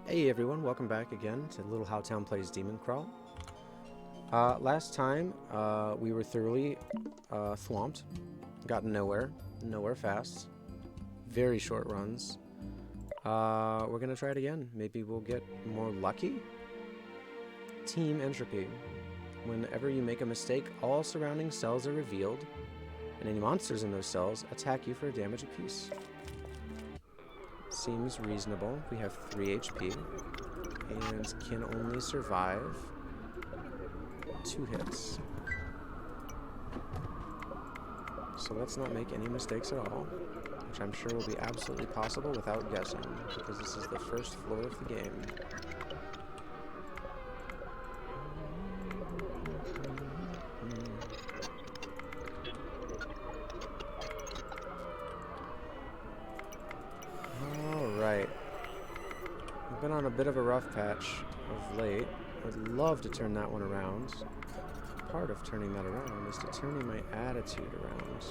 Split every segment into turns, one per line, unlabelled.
Hey everyone, welcome back again to Little How Town Plays Demoncrawl. Last time, we were thoroughly thwomped, got nowhere fast, very short runs. We're gonna try it again. Maybe we'll get more lucky? Team Entropy. Whenever you make a mistake, all surrounding cells are revealed, and any monsters in those cells attack you for a damage apiece. Seems reasonable. We have 3 HP and can only survive 2 hits. So let's not make any mistakes at all, which I'm sure will be absolutely possible without guessing, because this is the first floor of the game. Alright. We've been on a bit of a rough patch of late. I'd love to turn that one around. Part of turning that around is to turning my attitude around.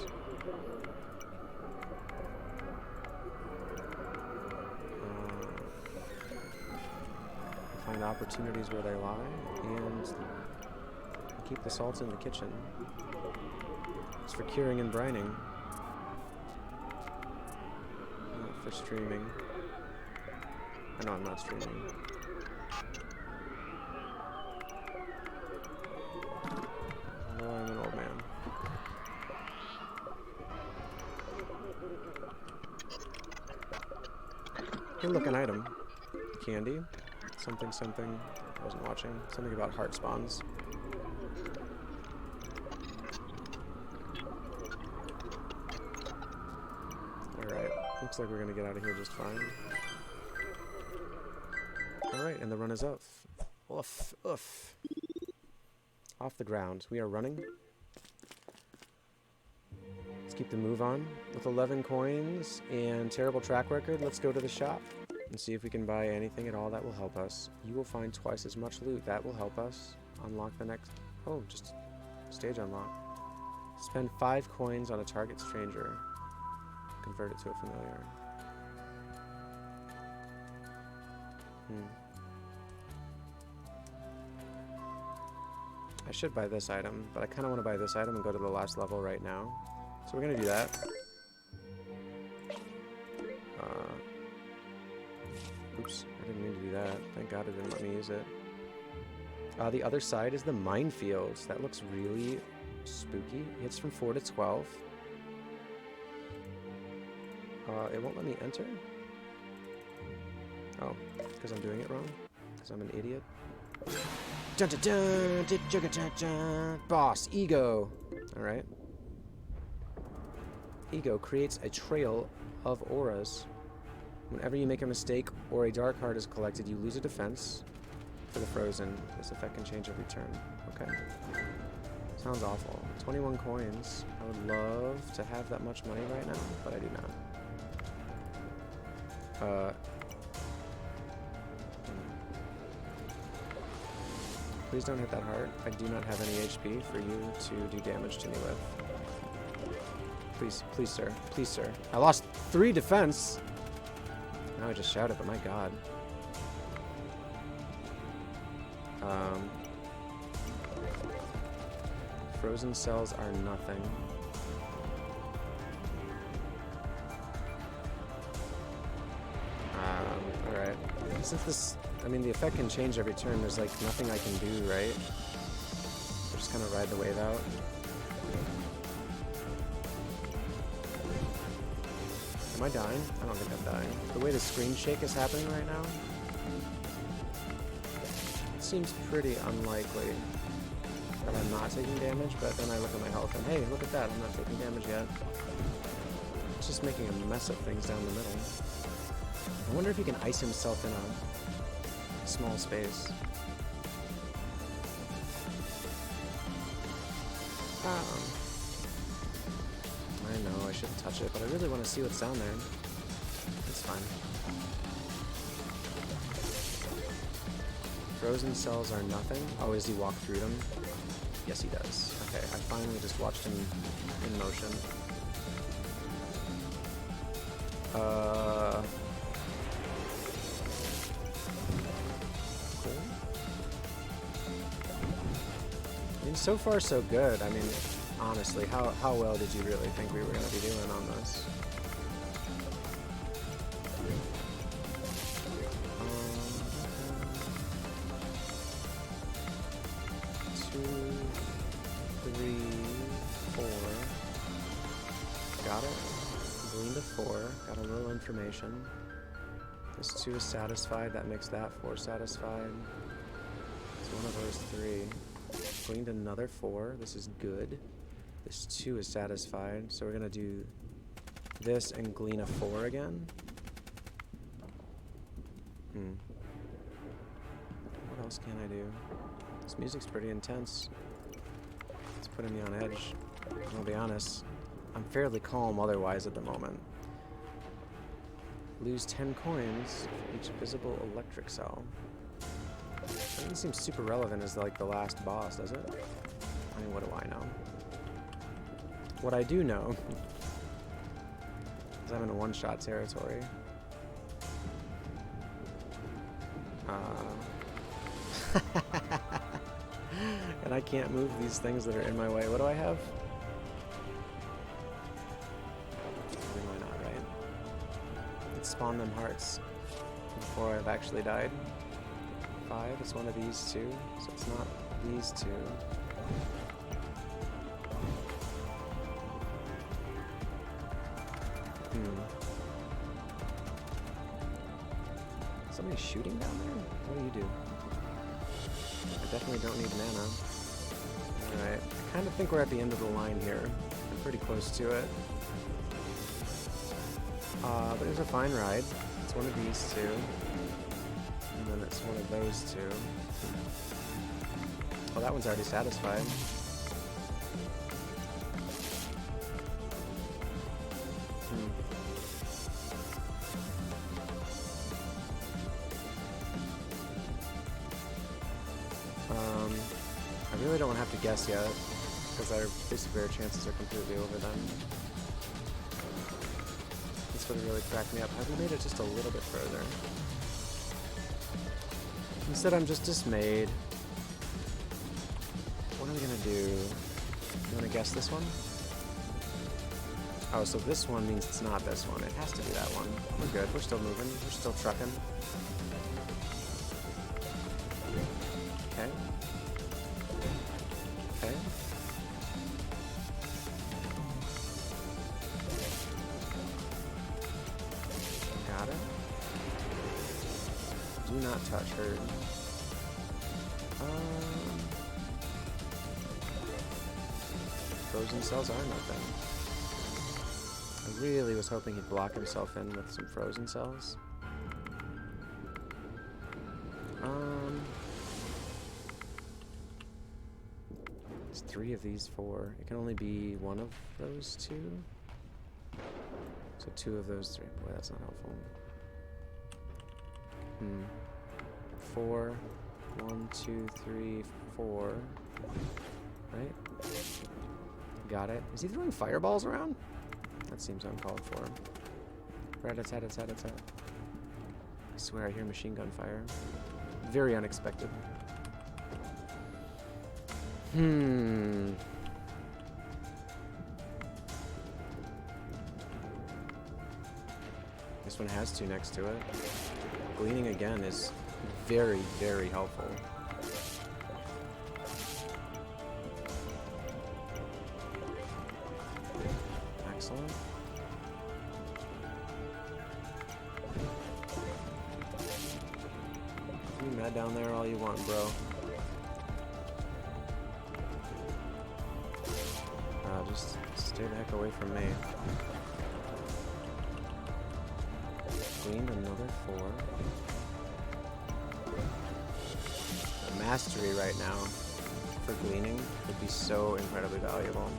Find opportunities where they lie, and keep the salt in the kitchen. It's for curing and brining. Not for streaming. I know I'm not streaming. Although I'm an old man. Good looking item. Candy. Something, something. I wasn't watching. Something about heart spawns. Alright. Looks like we're gonna get out of here just fine. Alright, and the run is off. Oof, oof. Off the ground. We are running. Let's keep the move on. With 11 coins and terrible track record, let's go to the shop and see if we can buy anything at all that will help us. You will find twice as much loot. That will help us unlock the next... Oh, just stage unlock. Spend 5 coins on a target stranger. Convert it to a familiar. I should buy this item, but I kind of want to buy this item and go to the last level right now. So we're going to do that. Oops, I didn't mean to do that. Thank God it didn't let me use it. The other side is the minefields. That looks really spooky. Hits from 4 to 12. It won't let me enter? Oh, because I'm doing it wrong? Because I'm an idiot? Dun, dun, dun, dun, dun. Boss, ego. Alright. Ego creates a trail of auras. Whenever you make a mistake or a dark heart is collected, you lose a defense for the frozen. This effect can change every turn. Okay. Sounds awful. 21 coins. I would love to have that much money right now, but I do not. Please don't hit that heart. I do not have any HP for you to do damage to me with. Please, please, sir. Please, sir. I lost 3 defense. Now I just shouted, but my god. Frozen cells are nothing. Alright. Since this, I mean, the effect can change every turn, there's like nothing I can do, right? So just kind of ride the wave out. Am I dying? I don't think I'm dying. The way the screen shake is happening right now, it seems pretty unlikely that I'm not taking damage, but then I look at my health and hey, look at that, I'm not taking damage yet. It's just making a mess of things down the middle. I wonder if he can ice himself in a small space. I know, I shouldn't touch it, but I really want to see what's down there. It's fine. Frozen cells are nothing. Oh, does he walk through them? Yes, he does. Okay, I finally just watched him in motion. mean, so far so good. I mean, honestly, how well did you really think we were going to be doing on this? 2, 3, 4. Got it. Gleaned a 4. Got a little information. This 2 is satisfied. That makes that 4 satisfied. It's one of those 3. Gleaned another 4. This is good. This 2 is satisfied. So we're going to do this and glean a 4 again. What else can I do? This music's pretty intense. It's putting me on edge. I'll be honest. I'm fairly calm otherwise at the moment. Lose 10 coins for each visible electric cell. That doesn't seem super relevant as like the last boss, does it? I mean, what do I know? What I do know is I'm in a one-shot territory. And I can't move these things that are in my way. What do I have? Why not, right? Let's spawn them hearts before I've actually died. 5, it's one of these 2, so it's not these 2. Somebody shooting down there? What do you do? I definitely don't need mana. Alright, I kind of think we're at the end of the line here. I'm pretty close to it. But it was a fine ride. It's one of these 2. And then it's one of those 2. Oh, that one's already satisfied. I really don't want to have to guess yet, because our severe chances are completely over them. This would have really cracked me up. Have we made it just a little bit further? Instead, I'm just dismayed. What are we gonna do? You wanna guess this one? Oh, so this one means it's not this one. It has to be that one. We're good. We're still moving. We're still trucking. Okay. Okay. Got it. Do not touch her. Frozen cells are nothing. I really was hoping he'd block himself in with some frozen cells. There's 3 of these 4. It can only be one of those 2. So 2 of those 3. Boy, that's not helpful. 4. 1, 2, 3, 4. Right? Got it. Is he throwing fireballs around? That seems uncalled for. Rat-a-tat-a-tat-a-tat. I swear I hear machine gun fire. Very unexpected. This one has 2 next to it. Gleaning again is very, very helpful. Excellent. You mad down there all you want, bro. Just stay the heck away from me. Gleaned another 4. The mastery right now for gleaning would be so incredibly valuable.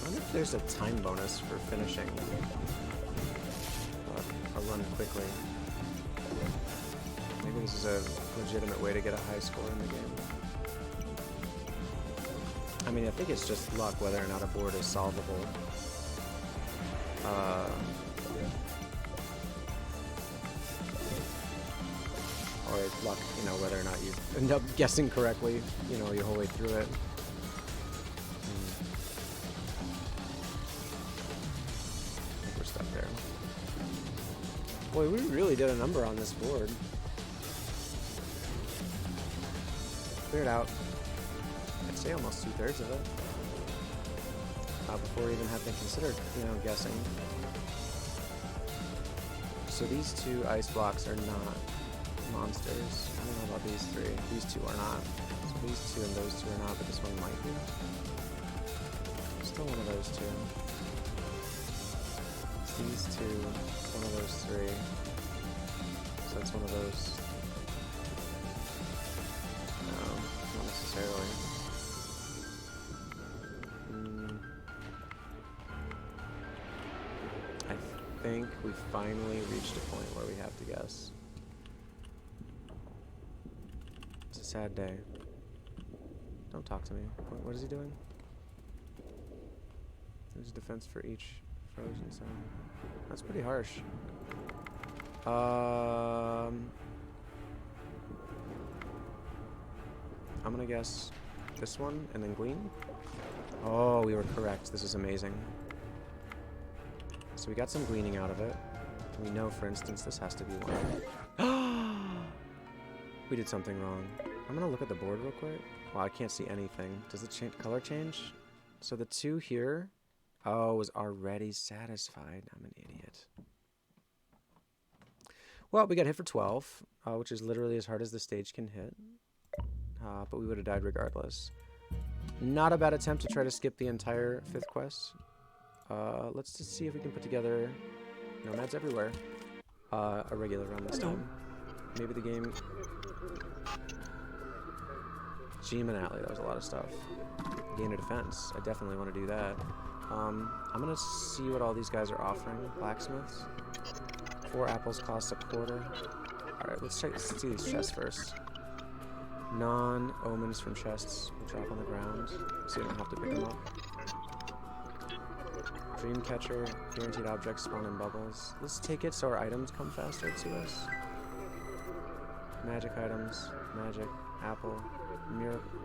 I wonder if there's a time bonus for finishing a run quickly. Maybe this is a legitimate way to get a high score in the game. I mean, I think it's just luck whether or not a board is solvable. Or luck, you know, whether or not you end up guessing correctly, you know, your whole way through it. I think we're stuck there. Boy, we really did a number on this board. Cleared out, I'd say almost 2/3 of it. Before we even had been considered, you know, guessing. So these 2 ice blocks are not monsters. I don't know about these 3. These 2 are not. So these 2 and those 2 are not, but this one might be. Still one of those 2. It's these 2, one of those 3. So it's one of those. No, not necessarily. I think we finally reached a point where we have to guess. It's a sad day. Don't talk to me. What is he doing? There's defense for each frozen zone. That's pretty harsh. I'm gonna guess this one and then Glean. Oh, we were correct. This is amazing. So we got some gleaning out of it. We know, for instance, this has to be one. We did something wrong. I'm gonna look at the board real quick. Wow, I can't see anything. Does the color change? So the 2 here, was already satisfied. I'm an idiot. Well, we got hit for 12, which is literally as hard as the stage can hit. But we would have died regardless. Not a bad attempt to try to skip the entire 5th quest. Let's just see if we can put together Nomads Everywhere. A regular run this time. Maybe the game... Gem and Atlee, that was a lot of stuff. Gain of Defense, I definitely want to do that. I'm gonna see what all these guys are offering. Blacksmiths. 4 apples cost a quarter. Alright, let's see these chests first. Non-omens from chests will drop on the ground, so you don't have to pick them up. Dreamcatcher, guaranteed objects spawn in bubbles. Let's take it so our items come faster to us. Magic items, magic, apple, miracle.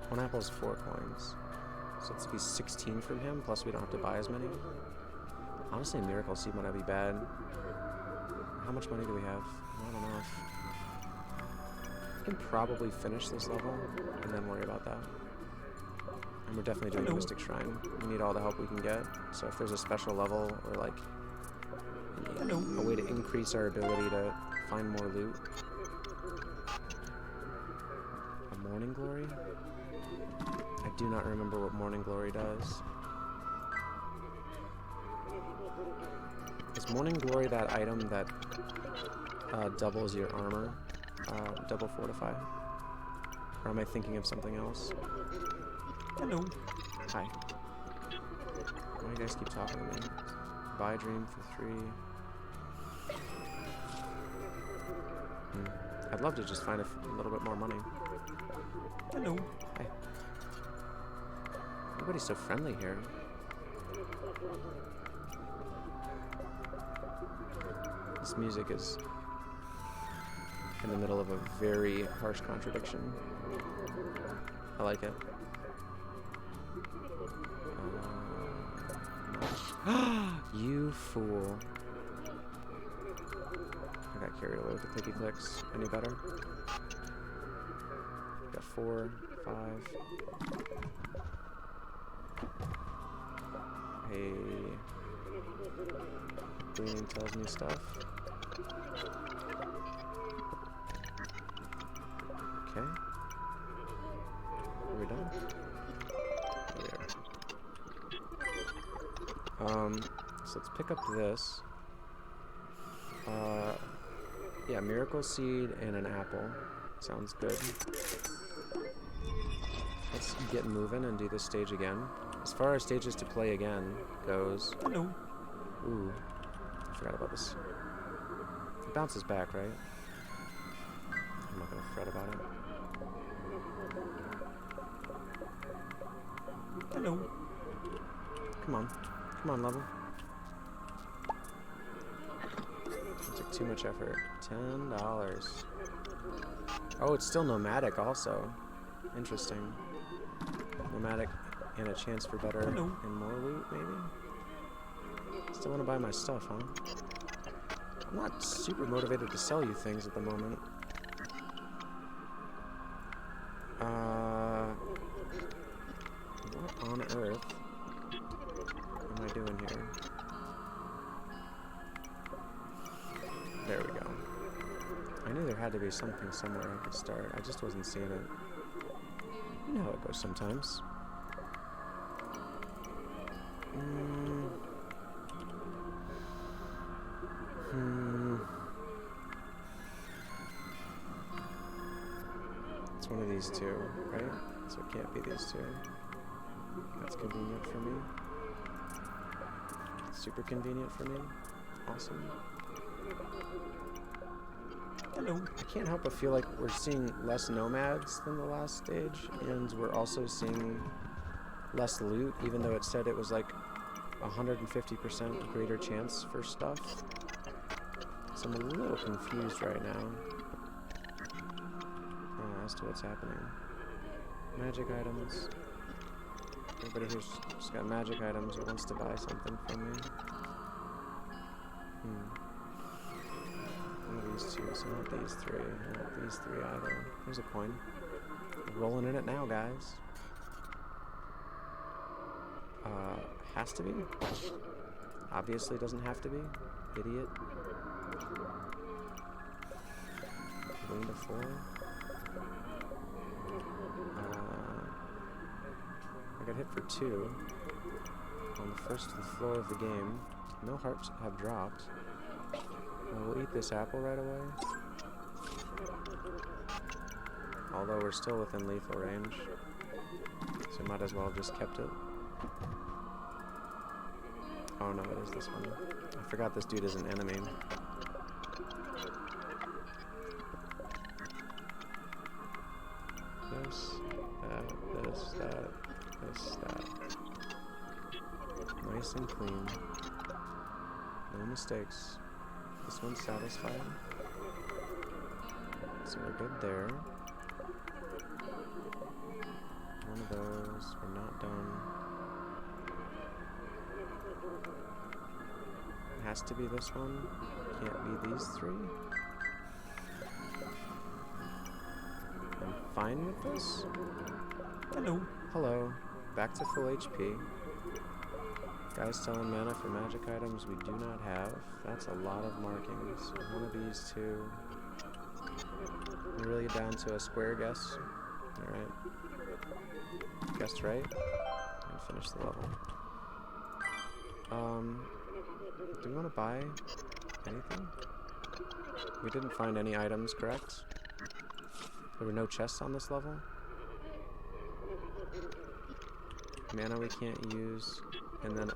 1 apple is 4 coins. So it's to be 16 from him, plus we don't have to buy as many. Honestly, Miracle Seed might not be bad. How much money do we have? Not enough. We can probably finish this level and then worry about that. And we're definitely doing a Mystic Shrine. We need all the help we can get. So if there's a special level or like a way to increase our ability to find more loot. A Morning Glory? I do not remember what Morning Glory does. Is Morning Glory that item that doubles your armor? Double fortify? Or am I thinking of something else? Hello. Hi. Why do you guys keep talking to me? Buy Dream for 3. I'd love to just find a little bit more money. Hello. Hi. Everybody's so friendly here. This music is in the middle of a very harsh contradiction. I like it. You fool. I got carried away with the clicky clicks. Any better? Got 4, 5. Hey. Gleaning tells me stuff. Okay. Are we done? So let's pick up this. Yeah, Miracle Seed and an apple. Sounds good. Let's get moving and do this stage again. As far as stages to play again goes... Hello. Ooh. I forgot about this. It bounces back, right? I'm not gonna fret about it. Hello. Come on. Come on, level. It took too much effort. $10. Oh, it's still nomadic also. Interesting. Nomadic and a chance for better and more loot, maybe? Still want to buy my stuff, huh? I'm not super motivated to sell you things at the moment. What on earth am I doing here? There we go. I knew there had to be something somewhere I could start. I just wasn't seeing it. You know how it goes sometimes. It's one of these two, right? So it can't be these two. That's convenient for me. Super convenient for me. Awesome. Hello. I can't help but feel like we're seeing less nomads than the last stage, and we're also seeing less loot, even though it said it was like 150% greater chance for stuff. So I'm a little confused right now as to what's happening. Magic items. Everybody here's just got magic items or wants to buy something from me. One of these two, so not these three. Not these three either. There's a coin. We're rolling in it now, guys. Has to be? Obviously doesn't have to be. Idiot. Lean to 4. I got hit for 2 on the first floor of the game. No hearts have dropped. We'll eat this apple right away. Although we're still within lethal range. So might as well have just kept it. Oh no, it is this one. I forgot this dude is an enemy. This, that. Nice and clean. No mistakes. This one's satisfied. So we're good there. One of those. We're not done. It has to be this one. Can't be these 3. I'm fine with this. Hello. Hello. Back to full HP. Guys selling mana for magic items we do not have. That's a lot of markings. One of these 2. We're really down to a square guess. Alright. Guessed right. And finish the level. Do we want to buy anything? We didn't find any items, correct? There were no chests on this level. Mana we can't use. And then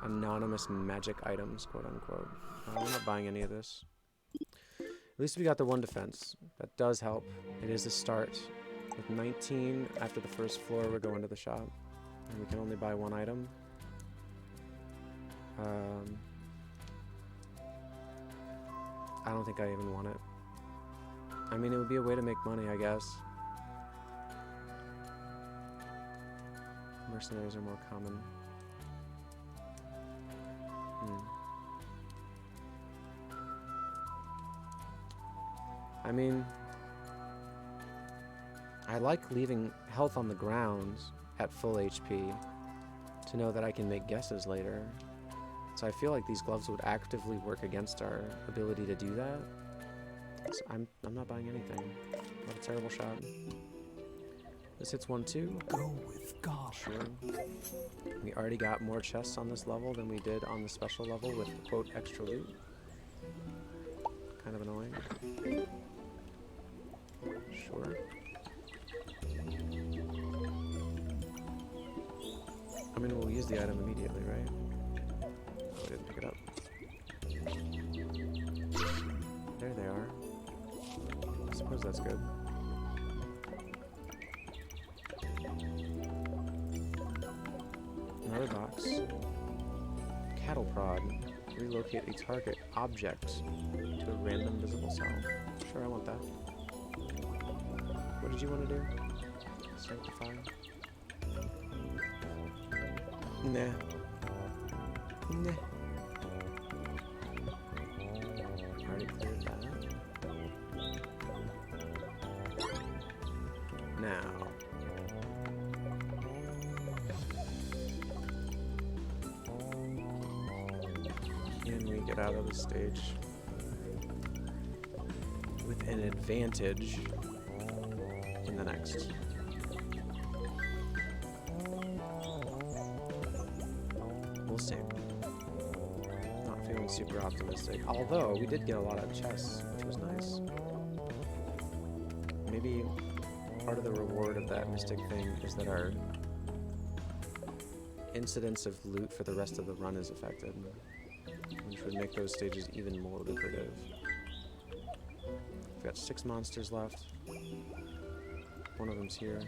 anonymous magic items, quote unquote. We're not buying any of this. At least we got the 1 defense. That does help. It is a start. With 19 after the first floor, we're going to the shop. And we can only buy 1 item. I don't think I even want it. I mean, it would be a way to make money, I guess. Mercenaries are more common. I mean, I like leaving health on the ground at full HP to know that I can make guesses later. So I feel like these gloves would actively work against our ability to do that. So I'm not buying anything. What a terrible shot. This hits 1 too. Go with God. Sure. We already got more chests on this level than we did on the special level with quote extra loot. Kind of annoying. Sure. I mean, we'll use the item immediately, right? Oh, we didn't pick it up. There they are. I suppose that's good. Another box. Cattle prod. Relocate a target object to a random visible cell. Sure, I want that. What did you want to do? Sanctify? Nah. Nah. Already cleared that. Now. Can we get out of the stage with an advantage in the next? We'll see. Not feeling super optimistic. Although, we did get a lot of chests, which was nice. Maybe part of the reward of that mystic thing is that our incidence of loot for the rest of the run is affected, which would make those stages even more lucrative. We've got 6 monsters left. One of them's here.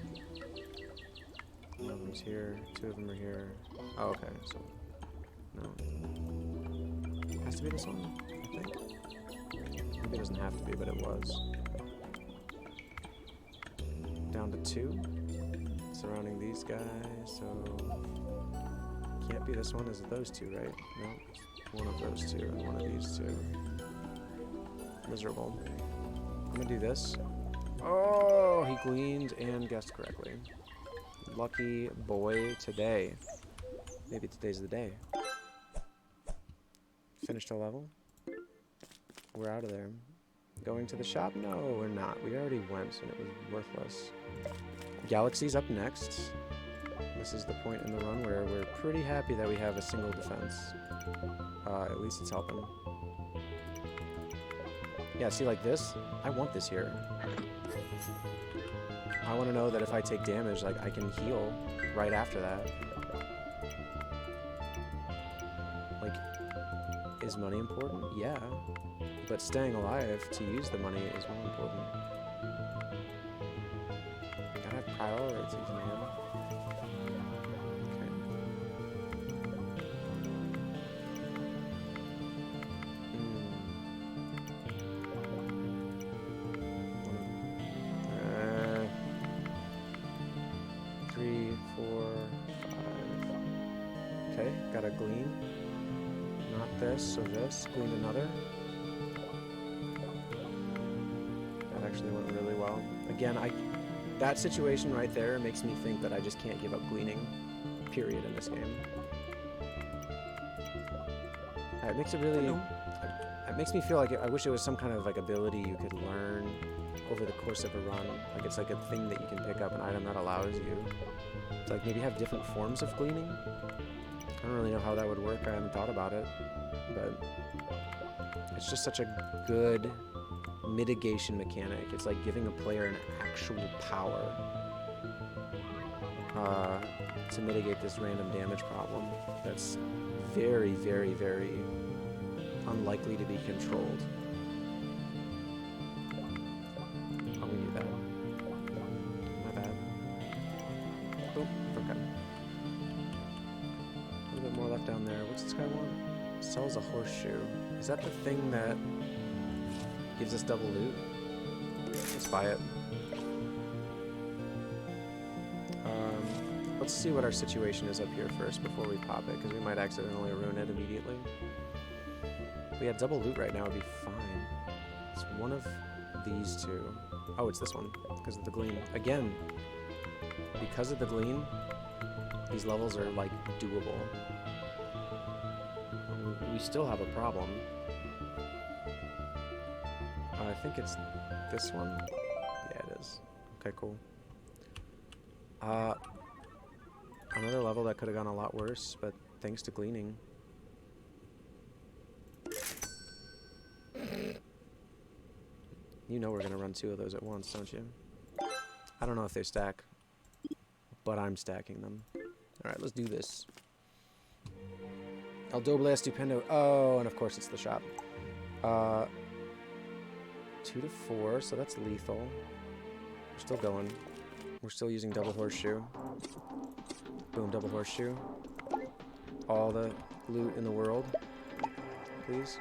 One of them's here. 2 of them are here. Oh, okay, so... no. It has to be this one, I think. Maybe it doesn't have to be, but it was. Down to 2. Surrounding these guys, so... can't be this one, is it those 2, right? No, one of those 2 and one of these 2. Miserable. I'm gonna do this. Oh, he gleaned and guessed correctly. Lucky boy today. Maybe today's the day. Finished a level. We're out of there. Going to the shop? No, we're not. We already went and it was worthless. Galaxy's up next. This is the point in the run where we're pretty happy that we have a single defense. At least it's helping. Yeah, see, like this? I want this here. I want to know that if I take damage, like, I can heal right after that. Like, is money important? Yeah. But staying alive to use the money is more important. Gotta have priorities, man. Got a glean. Not this, so this. Glean another. That actually went really well. Again, that situation right there makes me think that I just can't give up gleaning, period, in this game. It makes it really... it makes me feel like I wish it was some kind of like ability you could learn over the course of a run. Like it's like a thing that you can pick up, an item that allows you to like maybe have different forms of gleaning. I don't really know how that would work. I haven't thought about it, but it's just such a good mitigation mechanic. It's like giving a player an actual power to mitigate this random damage problem that's very, very, very unlikely to be controlled. Oh, we knew that. My bad. Oh, okay. A little bit more left down there. What's this guy want? Sells a horseshoe. Is that the thing that gives us double loot? Let's buy it. Let's see what our situation is up here first before we pop it, because we might accidentally ruin it immediately. If we had double loot right now, it'd be fine. It's one of these two. Oh, it's this one, because of the glean. Again, because of the glean, these levels are, like, doable. We still have a problem. I think it's this one. Yeah, it is. Okay, cool. Another level that could have gone a lot worse, but thanks to gleaning. You know we're gonna run two of those at once, don't you? I don't know if they stack, but I'm stacking them. Alright, let's do this. El Doble Estupendo. Oh, and of course it's the shop. 2 to 4, so that's lethal. We're still going. We're still using double horseshoe. Boom, double horseshoe. All the loot in the world, please.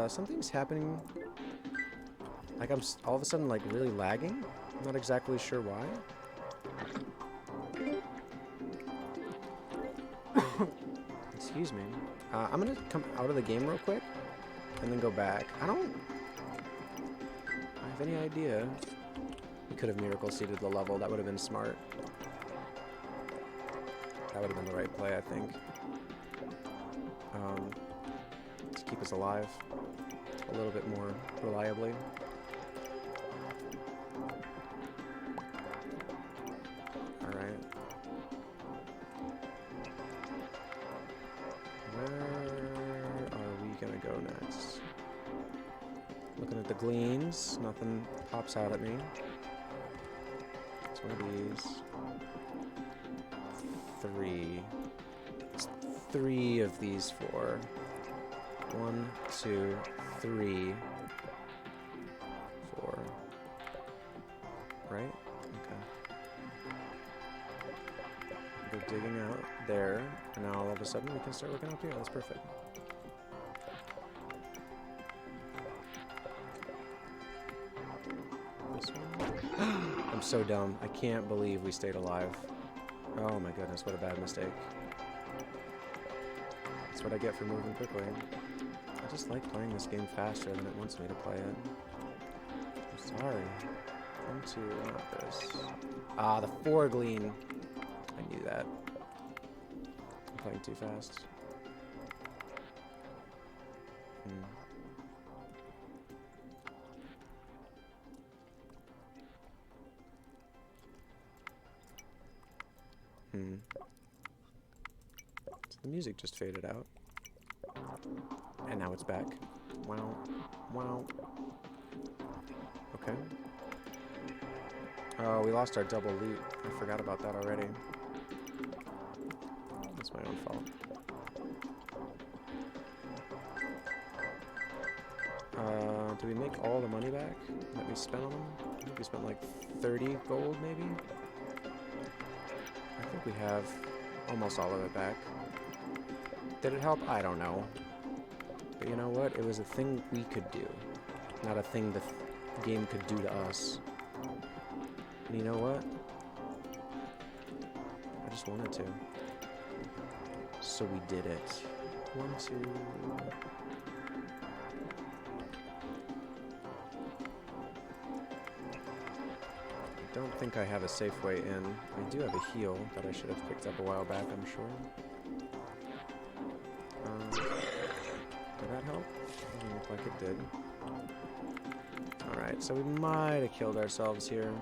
Something's happening. Like I'm all of a sudden like really lagging. I'm not exactly sure why. Excuse me. I'm gonna come out of the game real quick and then go back. I have any idea. We could have miracle seeded the level. That would have been smart. That would have been the right play, I think. To keep us alive a little bit more reliably. Alright. Where are we gonna go next? Looking at the gleans, nothing pops out at me. It's one of these. It's 3 of these 4. 1, 2, 3, 4. Right? Okay. Go digging out there, and now all of a sudden we can start looking up here. That's perfect. This one? I'm so dumb. I can't believe we stayed alive. Oh my goodness, what a bad mistake. That's what I get for moving quickly. I just like playing this game faster than it wants me to play it. I'm sorry. Into not this. Ah, the 4 glean. I knew that. I'm playing too fast. So the music just faded out. And now it's back. Wow. Wow. Okay. Oh, we lost our double loot. I forgot about that already. That's my own fault. Do we make all the money back that we spent on them? I think we spent like 30 gold, maybe? I think we have almost all of it back. Did it help? I don't know. But you know what? It was a thing we could do, not a thing the game could do to us. And you know what? I just wanted to. So we did it. 1, 2... I don't think I have a safe way in. I do have a heal that I should have picked up a while back, I'm sure. Did that help? Doesn't look like it did. Alright, so we might have killed ourselves here.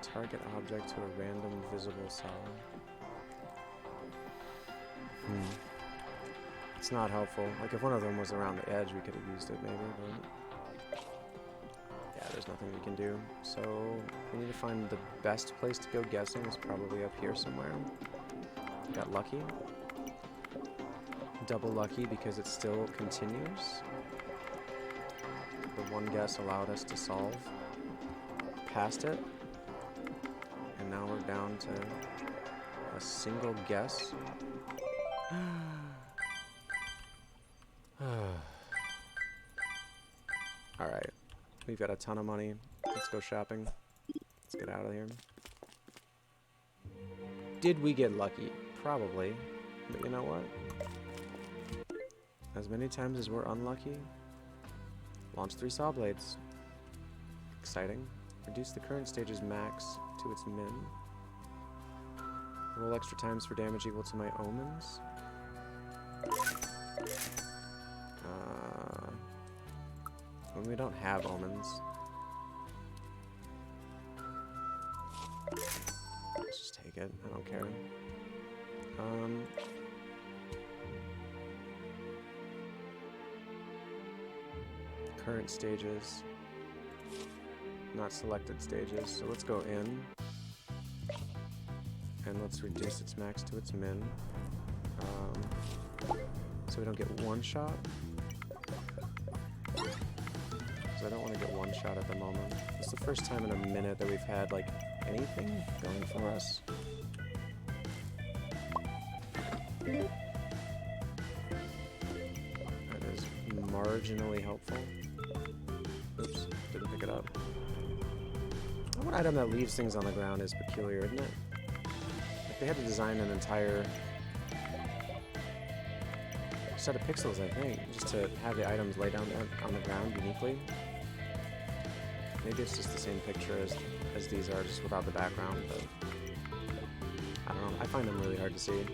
Target object to a random visible solid. It's not helpful. Like, if one of them was around the edge, we could have used it, maybe, but... yeah, there's nothing we can do. So, we need to find the best place to go guessing is probably up here somewhere. Got lucky. Double lucky because it still continues. The one guess allowed us to solve past it. And now we're down to a single guess. Alright. We've got a ton of money. Let's go shopping. Let's get out of here. Did we get lucky? Probably. But you know what? As many times as we're unlucky, launch 3 saw blades. Exciting. Reduce the current stage's max to its min. Roll extra times for damage equal to my omens. When we don't have omens. Let's just take it. I don't care. Current stages. Not selected stages. So let's go in. And let's reduce its max to its min. So we don't get one shot. Because I don't want to get one shot at the moment. It's the first time in a minute that we've had, like, anything going for us. That is marginally helpful. Oops, didn't pick it up. One item that leaves things on the ground is peculiar, isn't it? Like they had to design an entire set of pixels, I think, just to have the items lay down on the ground uniquely. Maybe it's just the same picture as these are, just without the background, but I don't know. I find them really hard to see.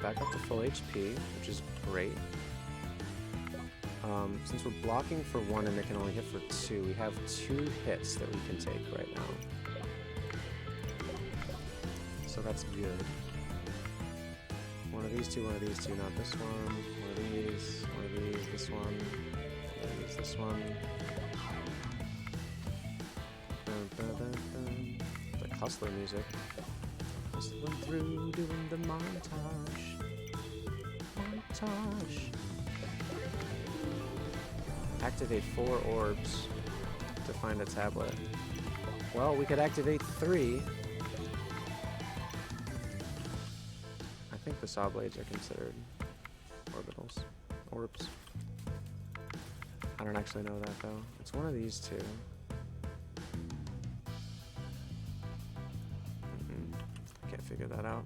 Back up to full HP, which is great. Since we're blocking for 1 and it can only hit for 2, we have 2 hits that we can take right now. So that's good. One of these two, not this one. One of these, this one. One of these, this one. Like hustler music. Hustling through, doing the montage. Activate 4 orbs to find a tablet. Well, we could activate 3. I think the saw blades are considered orbitals. Orbs. I don't actually know that though. It's one of these two. Can't figure that out.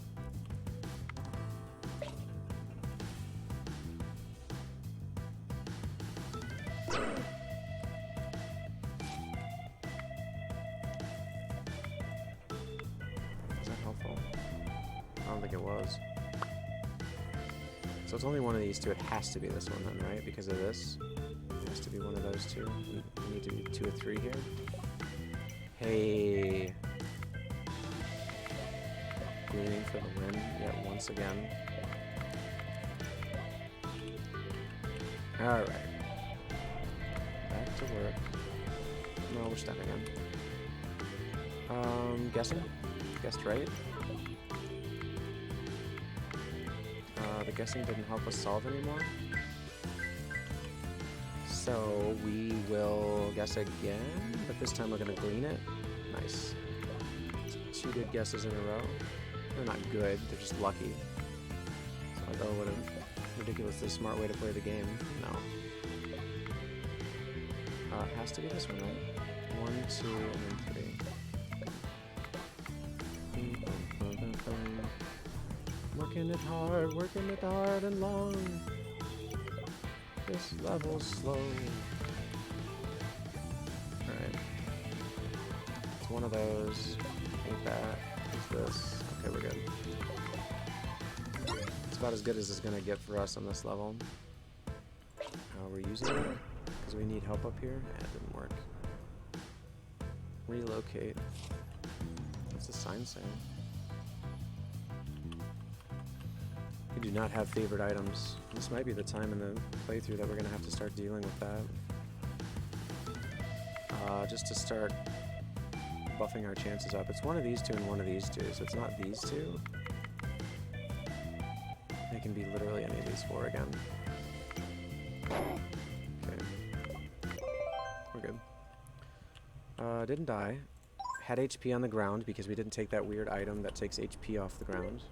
I don't think it was. So it's only one of these two. It has to be this one then, right? Because of this. It has to be one of those two. We need to do 2 or 3 here. Hey. Gleaning for the win yet once again. Alright. Back to work. No, we're stepping in. Guessing? Guessed right? The guessing didn't help us solve anymore. So we will guess again, but this time we're going to glean it. Nice. 2 good guesses in a row. They're not good, they're just lucky. So like, oh, what a ridiculously smart way to play the game. No. It has to be this one, right? 1, 2, and then 3. Working it hard and long. This level's slow. Alright. It's one of those. Ain't that. What's this? Okay, we're good. It's about as good as it's gonna get for us on this level. We're using it because we need help up here. It didn't work. Relocate. What's the sign saying? We do not have favorite items. This might be the time in the playthrough that we're going to have to start dealing with that. Just to start buffing our chances up. It's one of these two and one of these two, so it's not these two. It can be literally any of these 4 again. Okay. We're good. Didn't die. Had HP on the ground because we didn't take that weird item that takes HP off the ground.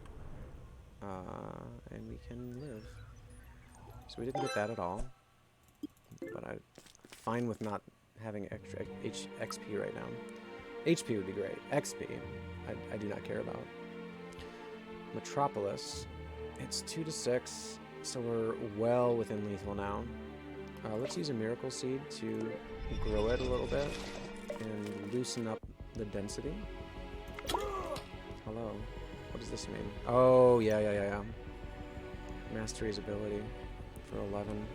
And we can live. So we didn't get that at all. But I'm fine with not having extra XP right now. HP would be great. XP, I do not care about. Metropolis. It's 2 to 6, so we're well within lethal now. Let's use a Miracle Seed to grow it a little bit and loosen up the density. Hello. What does this mean? Oh, yeah. Mastery's ability for 11.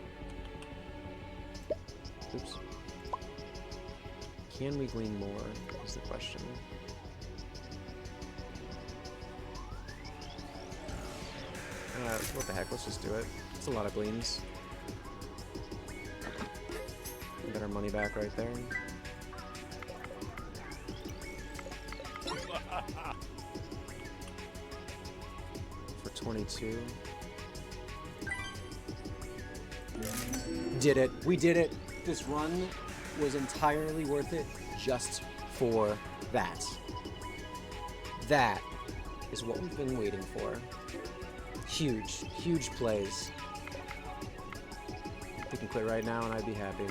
Oops. Can we glean more, is the question. What the heck, let's just do it. It's a lot of gleans. Get our money back right there. For 22. Did it. We did it. This run was entirely worth it just for that. That is what we've been waiting for. Huge, huge plays. We can quit right now and I'd be happy.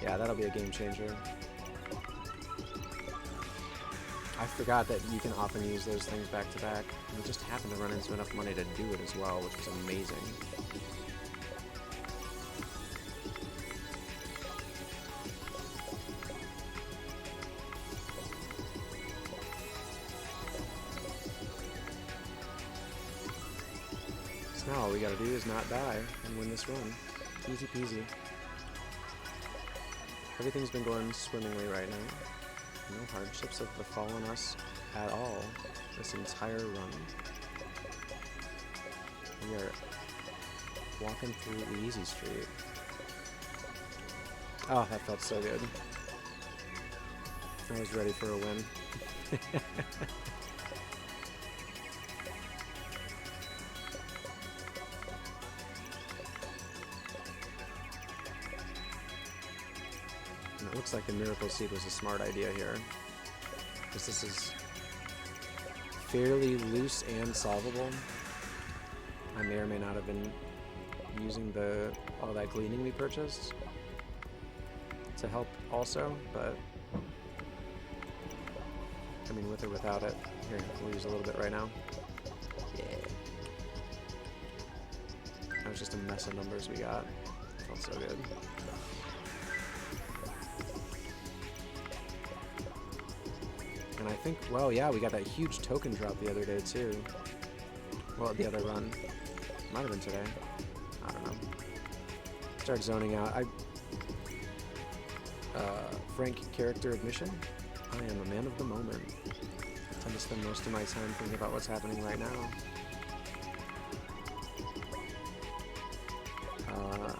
Yeah, that'll be a game changer. I forgot that you can often use those things back to back. We just happened to run into enough money to do it as well, which was amazing. So now all we gotta do is not die and win this run. Easy peasy. Everything's been going swimmingly right now. No hardships have befallen us at all this entire run. We are walking through the easy street. Oh, that felt so good. I was ready for a win. It looks like the Miracle Seed was a smart idea here, because this is fairly loose and solvable. I may or may not have been using all that gleaning we purchased to help also, but I mean, with or without it. Here, we'll use a little bit right now. Yeah. That was just a mess of numbers we got. Felt so good. And I think, well, yeah, we got that huge token drop the other day, too. Well, the other run. Might have been today. I don't know. Start zoning out. Frank character admission. I am a man of the moment. I tend to spend most of my time thinking about what's happening right now.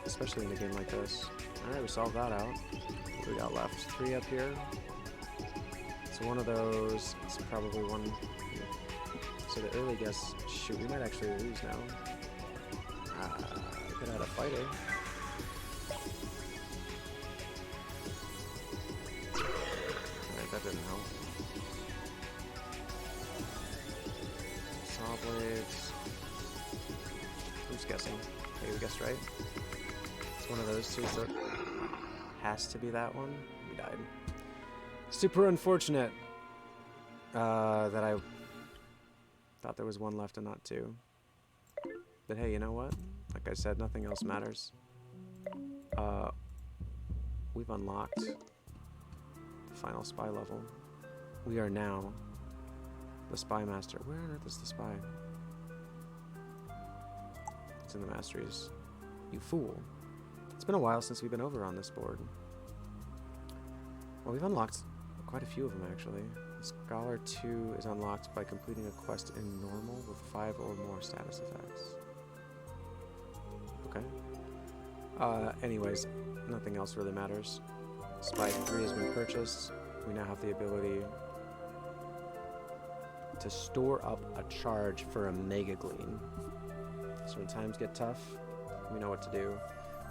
Especially in a game like this. Alright, we solved that out. What do we got left? 3 up here. So one of those, it's probably one. So the early guess, shoot, we might actually lose now. Could have had a fighter. Alright, that didn't help. Saw blades. Who's guessing? Hey, we guessed right. It's one of those two, so it has to be that one. We died. Super unfortunate that I thought there was one left and not 2. But hey, you know what? Like I said, nothing else matters. We've unlocked the final spy level. We are now the Spymaster. Where on earth is the spy? It's in the masteries. You fool. It's been a while since we've been over on this board. Well, we've unlocked quite a few of them, actually. Scholar 2 is unlocked by completing a quest in normal with 5 or more status effects. Okay. Anyways, nothing else really matters. Spy 3 has been purchased. We now have the ability to store up a charge for a Mega Glean. So when times get tough, we know what to do.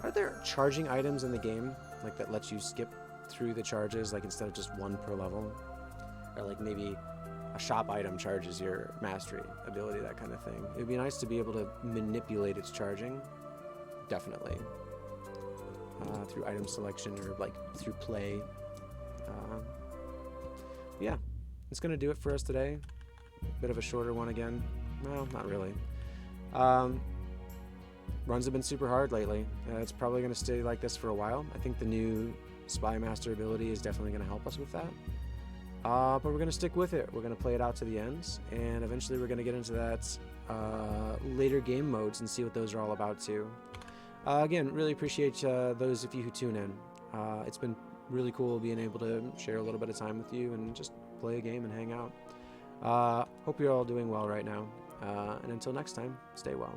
Are there charging items in the game, like that lets you skip through the charges, like instead of just 1 per level? Or like maybe a shop item charges your mastery ability, that kind of thing. It would be nice to be able to manipulate its charging, definitely, through item selection or like through play. Yeah, it's gonna do it for us today. Bit of a shorter one again. Well, not really. Runs have been super hard lately. It's probably gonna stay like this for a while. I think the new Spymaster ability is definitely gonna help us with that. But we're gonna stick with it. We're gonna play it out to the ends, and eventually we're gonna get into that later game modes and see what those are all about too. Again, really appreciate those of you who tune in. It's been really cool being able to share a little bit of time with you and just play a game and hang out. Hope you're all doing well right now. And until next time, stay well.